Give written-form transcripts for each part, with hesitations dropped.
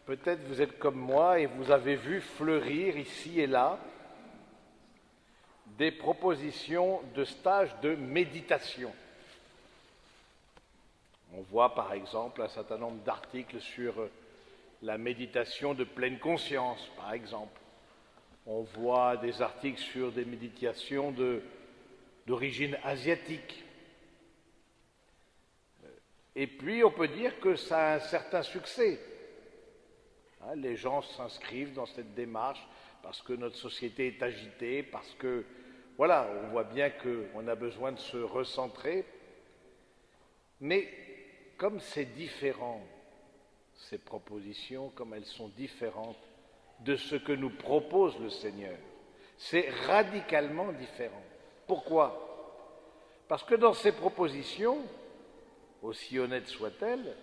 Peut-être vous êtes comme moi et vous avez vu fleurir ici et là des propositions de stages de méditation. On voit par exemple un certain nombre d'articles sur la méditation de pleine conscience, par exemple. On voit des articles sur des méditations d'origine asiatique. Et puis on peut dire que ça a un certain succès. Les gens s'inscrivent dans cette démarche parce que notre société est agitée, parce que, voilà, on voit bien qu'on a besoin de se recentrer. Mais comme c'est différent, ces propositions, comme elles sont différentes de ce que nous propose le Seigneur, c'est radicalement différent. Pourquoi? Parce que dans ces propositions, aussi honnêtes soient-elles,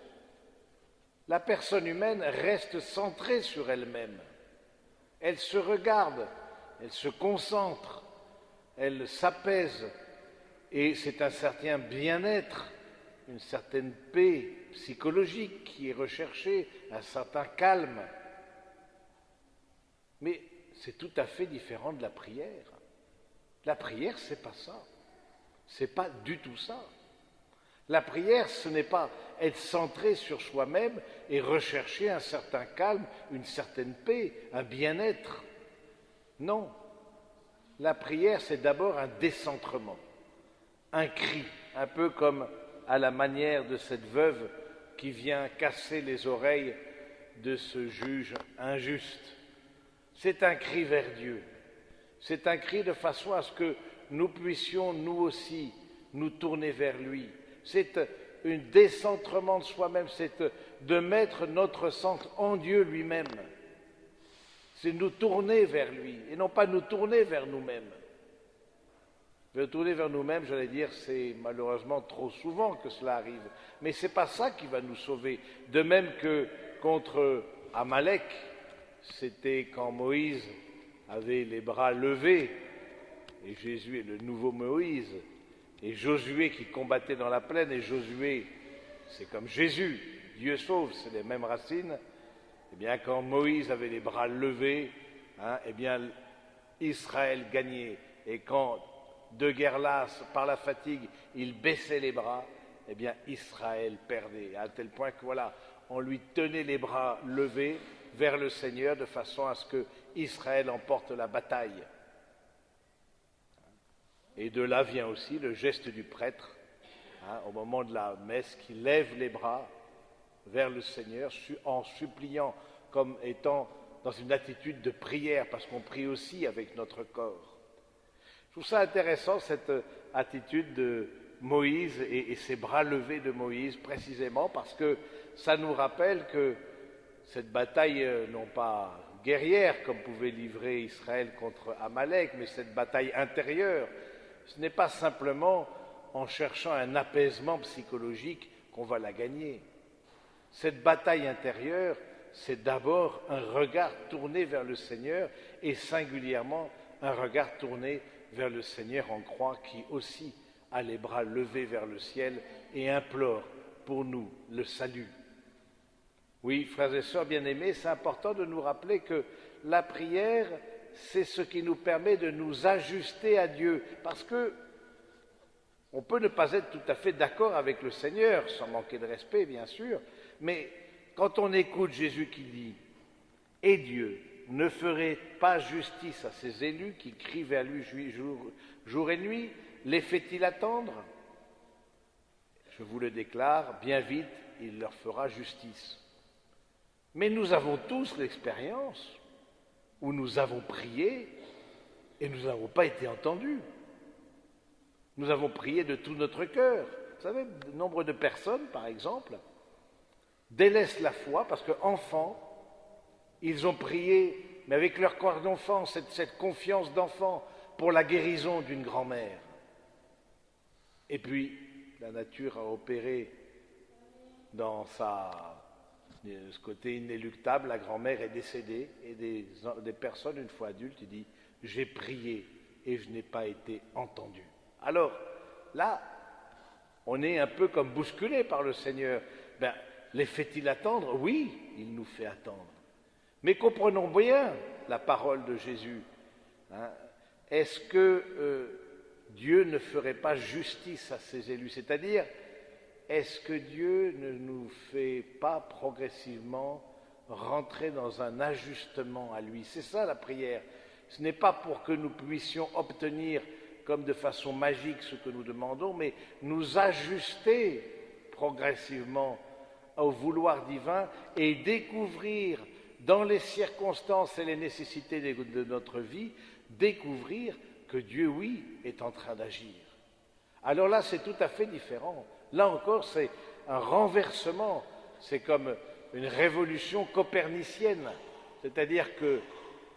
la personne humaine reste centrée sur elle-même. Elle se regarde, elle se concentre, elle s'apaise, et c'est un certain bien-être, une certaine paix psychologique qui est recherchée, un certain calme. Mais c'est tout à fait différent de la prière. La prière, c'est pas ça. C'est pas du tout ça. La prière, ce n'est pas être centré sur soi-même et rechercher un certain calme, une certaine paix, un bien-être. Non. La prière, c'est d'abord un décentrement, un cri, un peu comme à la manière de cette veuve qui vient casser les oreilles de ce juge injuste. C'est un cri vers Dieu. C'est un cri de façon à ce que nous puissions, nous aussi, nous tourner vers lui. C'est un décentrement de soi-même, c'est de mettre notre centre en Dieu lui-même. C'est nous tourner vers lui et non pas nous tourner vers nous-mêmes. Nous tourner vers nous-mêmes, j'allais dire, c'est malheureusement trop souvent que cela arrive. Mais ce n'est pas ça qui va nous sauver. De même que contre Amalek, c'était quand Moïse avait les bras levés, et Jésus est le nouveau Moïse, et Josué qui combattait dans la plaine, et Josué, c'est comme Jésus, Dieu sauve, c'est les mêmes racines. Eh bien, quand Moïse avait les bras levés, eh bien, Israël gagnait. Et quand, de guerre lasse, par la fatigue, il baissait les bras, eh bien, Israël perdait. À tel point que, voilà, on lui tenait les bras levés vers le Seigneur de façon à ce que Israël emporte la bataille. Et de là vient aussi le geste du prêtre, au moment de la messe, qui lève les bras vers le Seigneur en suppliant, comme étant dans une attitude de prière, parce qu'on prie aussi avec notre corps. Je trouve ça intéressant, cette attitude de Moïse et ces bras levés de Moïse, précisément parce que ça nous rappelle que cette bataille, non pas guerrière, comme pouvait livrer Israël contre Amalek, mais cette bataille intérieure, ce n'est pas simplement en cherchant un apaisement psychologique qu'on va la gagner. Cette bataille intérieure, c'est d'abord un regard tourné vers le Seigneur et singulièrement un regard tourné vers le Seigneur en croix qui aussi a les bras levés vers le ciel et implore pour nous le salut. Oui, frères et sœurs bien-aimés, c'est important de nous rappeler que la prière, c'est ce qui nous permet de nous ajuster à Dieu, parce que on peut ne pas être tout à fait d'accord avec le Seigneur, sans manquer de respect, bien sûr, mais quand on écoute Jésus qui dit « Et Dieu ne ferait pas justice à ses élus qui crient vers lui jour et nuit, les fait-il attendre ?» Je vous le déclare, bien vite, il leur fera justice. Mais nous avons tous l'expérience où nous avons prié et nous n'avons pas été entendus. Nous avons prié de tout notre cœur. Vous savez, nombre de personnes, par exemple, délaissent la foi parce qu'enfants, ils ont prié, mais avec leur corps d'enfant, cette confiance d'enfant pour la guérison d'une grand-mère. Et puis, la nature a opéré dans ce côté inéluctable, la grand-mère est décédée et des personnes, une fois adultes, ils disent « j'ai prié et je n'ai pas été entendu ». Alors, là, on est un peu comme bousculé par le Seigneur. les fait-il attendre? Oui, il nous fait attendre. Mais comprenons bien la parole de Jésus. Hein. Est-ce que Dieu ne ferait pas justice à ses élus? C'est-à-dire, est-ce que Dieu ne nous fait pas progressivement rentrer dans un ajustement à lui? C'est ça la prière. Ce n'est pas pour que nous puissions obtenir comme de façon magique ce que nous demandons, mais nous ajuster progressivement au vouloir divin et découvrir dans les circonstances et les nécessités de notre vie, découvrir que Dieu, oui, est en train d'agir. Alors là, c'est tout à fait différent. Là encore, c'est un renversement, c'est comme une révolution copernicienne, c'est-à-dire que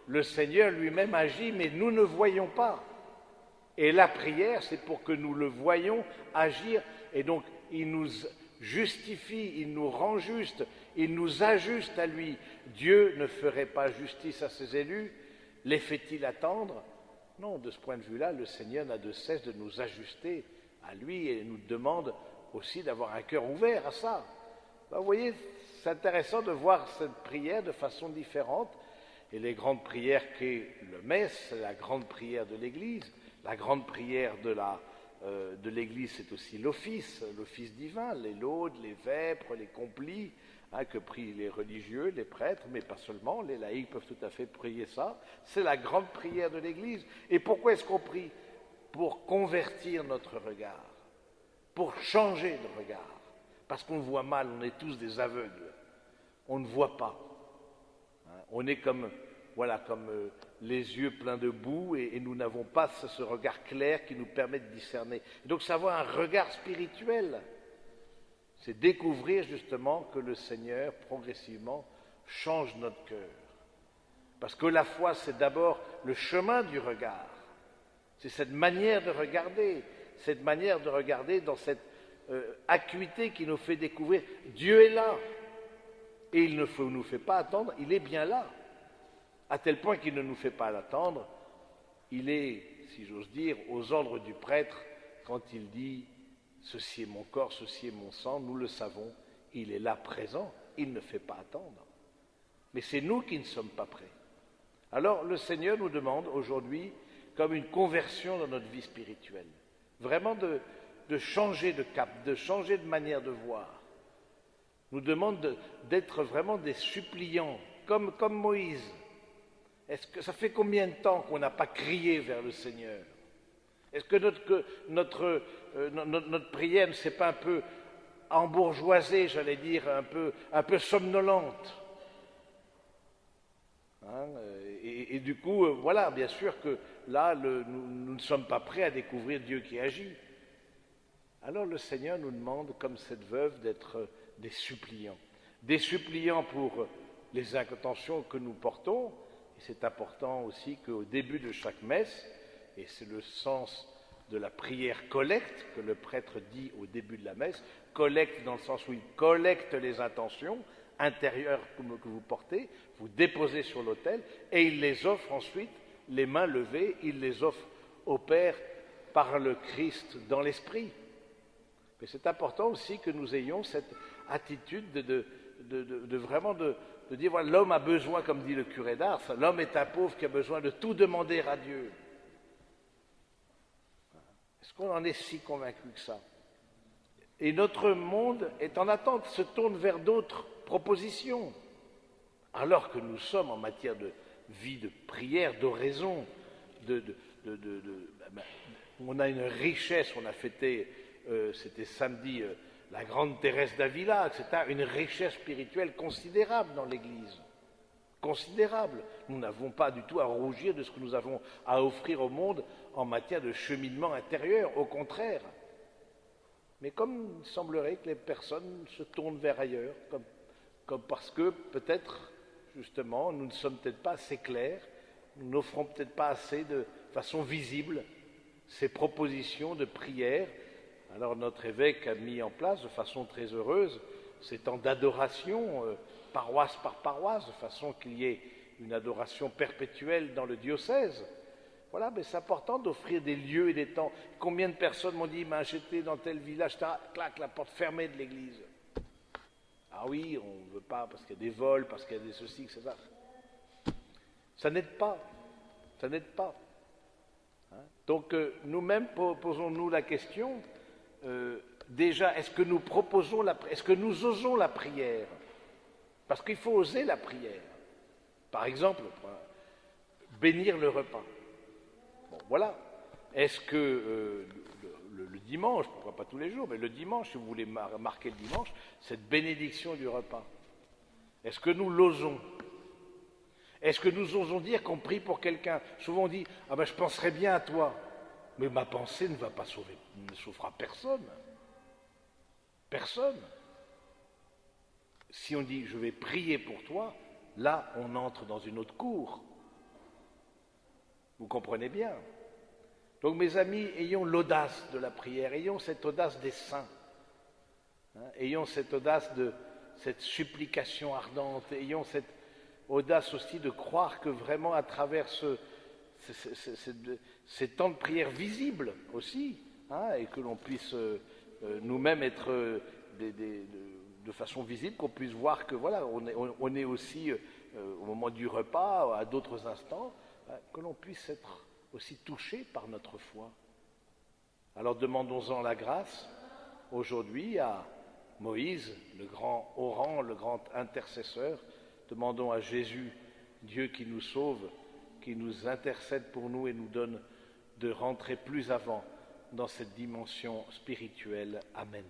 le Seigneur lui-même agit, mais nous ne voyons pas. Et la prière, c'est pour que nous le voyions agir, et donc il nous justifie, il nous rend juste, il nous ajuste à lui. Dieu ne ferait pas justice à ses élus, les fait-il attendre? Non, de ce point de vue-là, le Seigneur n'a de cesse de nous ajuster à lui et nous demande aussi d'avoir un cœur ouvert à ça. Ben, vous voyez, c'est intéressant de voir cette prière de façon différente. Et les grandes prières qu'est le messe, la grande prière de l'Église, la grande prière de l'Église, c'est aussi l'office divin, les laudes, les vêpres, les complis, que prient les religieux, les prêtres, mais pas seulement, les laïcs peuvent tout à fait prier ça. C'est la grande prière de l'Église. Et pourquoi est-ce qu'on prie? Pour convertir notre regard, pour changer de regard. Parce qu'on voit mal, on est tous des aveugles. On ne voit pas. On est comme les yeux pleins de boue et nous n'avons pas ce regard clair qui nous permet de discerner. Donc c'est avoir un regard spirituel. C'est découvrir justement que le Seigneur progressivement change notre cœur. Parce que la foi, c'est d'abord le chemin du regard. C'est cette manière de regarder dans cette acuité qui nous fait découvrir Dieu est là. Et il ne nous fait pas attendre, il est bien là. À tel point qu'il ne nous fait pas l'attendre, il est, si j'ose dire, aux ordres du prêtre, quand il dit « Ceci est mon corps, ceci est mon sang », nous le savons, il est là présent, il ne fait pas attendre. Mais c'est nous qui ne sommes pas prêts. Alors le Seigneur nous demande aujourd'hui, comme une conversion dans notre vie spirituelle, vraiment de changer de cap, de changer de manière de voir. Nous demande d'être vraiment des suppliants, comme Moïse. Est-ce que ça fait combien de temps qu'on n'a pas crié vers le Seigneur? Est-ce que notre prière ne s'est pas un peu embourgeoisée, j'allais dire, un peu somnolente? Et du coup, voilà, bien sûr que là, nous ne sommes pas prêts à découvrir Dieu qui agit. Alors le Seigneur nous demande, comme cette veuve, d'être des suppliants pour les intentions que nous portons. Et c'est important aussi qu'au début de chaque messe, et c'est le sens de la prière collecte que le prêtre dit au début de la messe, collecte dans le sens où il collecte les intentions intérieures que vous portez, vous déposez sur l'autel et il les offre ensuite, les mains levées, il les offre au Père par le Christ dans l'Esprit. Mais c'est important aussi que nous ayons cette attitude de vraiment de dire, voilà, l'homme a besoin, comme dit le curé d'Ars, l'homme est un pauvre qui a besoin de tout demander à Dieu. Est-ce qu'on en est si convaincu que ça? Et notre monde est en attente, se tourne vers d'autres propositions. Alors que nous sommes en matière de vie, de prière, d'oraison, on a une richesse, on a fêté, c'était samedi, la grande Thérèse d'Avila, etc., une richesse spirituelle considérable dans l'Église. Considérable. Nous n'avons pas du tout à rougir de ce que nous avons à offrir au monde en matière de cheminement intérieur, au contraire. Mais comme il semblerait que les personnes se tournent vers ailleurs, comme parce que peut-être, justement, nous ne sommes peut-être pas assez clairs, nous n'offrons peut-être pas assez de façon visible ces propositions de prière. Alors notre évêque a mis en place de façon très heureuse ces temps d'adoration, paroisse par paroisse, de façon qu'il y ait une adoration perpétuelle dans le diocèse. Voilà, mais c'est important d'offrir des lieux et des temps. Combien de personnes m'ont dit, j'étais dans tel village, clac, la porte fermée de l'église. Ah oui, on ne veut pas parce qu'il y a des vols, parce qu'il y a des ceci, etc. Ça n'aide pas. Ça n'aide pas. Hein. Donc nous-mêmes posons-nous la question, déjà, est-ce que nous proposons est-ce que nous osons la prière? Parce qu'il faut oser la prière. Par exemple, bénir le repas. Bon, voilà. Est-ce que le dimanche, pourquoi pas tous les jours, mais le dimanche, si vous voulez marquer le dimanche, cette bénédiction du repas, est-ce que nous l'osons? Est-ce que nous osons dire qu'on prie pour quelqu'un? Souvent on dit, ah ben je penserai bien à toi, mais ma pensée ne va pas sauver, ne sauvera personne. Personne. Si on dit, je vais prier pour toi, là on entre dans une autre cour. Vous comprenez bien? Donc mes amis, ayons l'audace de la prière, ayons cette audace des saints, hein, ayons cette audace de cette supplication ardente, ayons cette audace aussi de croire que vraiment à travers ces temps de prière visibles aussi, hein, et que l'on puisse nous-mêmes être de façon visible, qu'on puisse voir que voilà, on est aussi au moment du repas, à d'autres instants, hein, que l'on puisse être aussi touché par notre foi. Alors demandons-en la grâce aujourd'hui à Moïse, le grand orant, le grand intercesseur. Demandons à Jésus, Dieu qui nous sauve, qui nous intercède pour nous et nous donne de rentrer plus avant dans cette dimension spirituelle. Amen.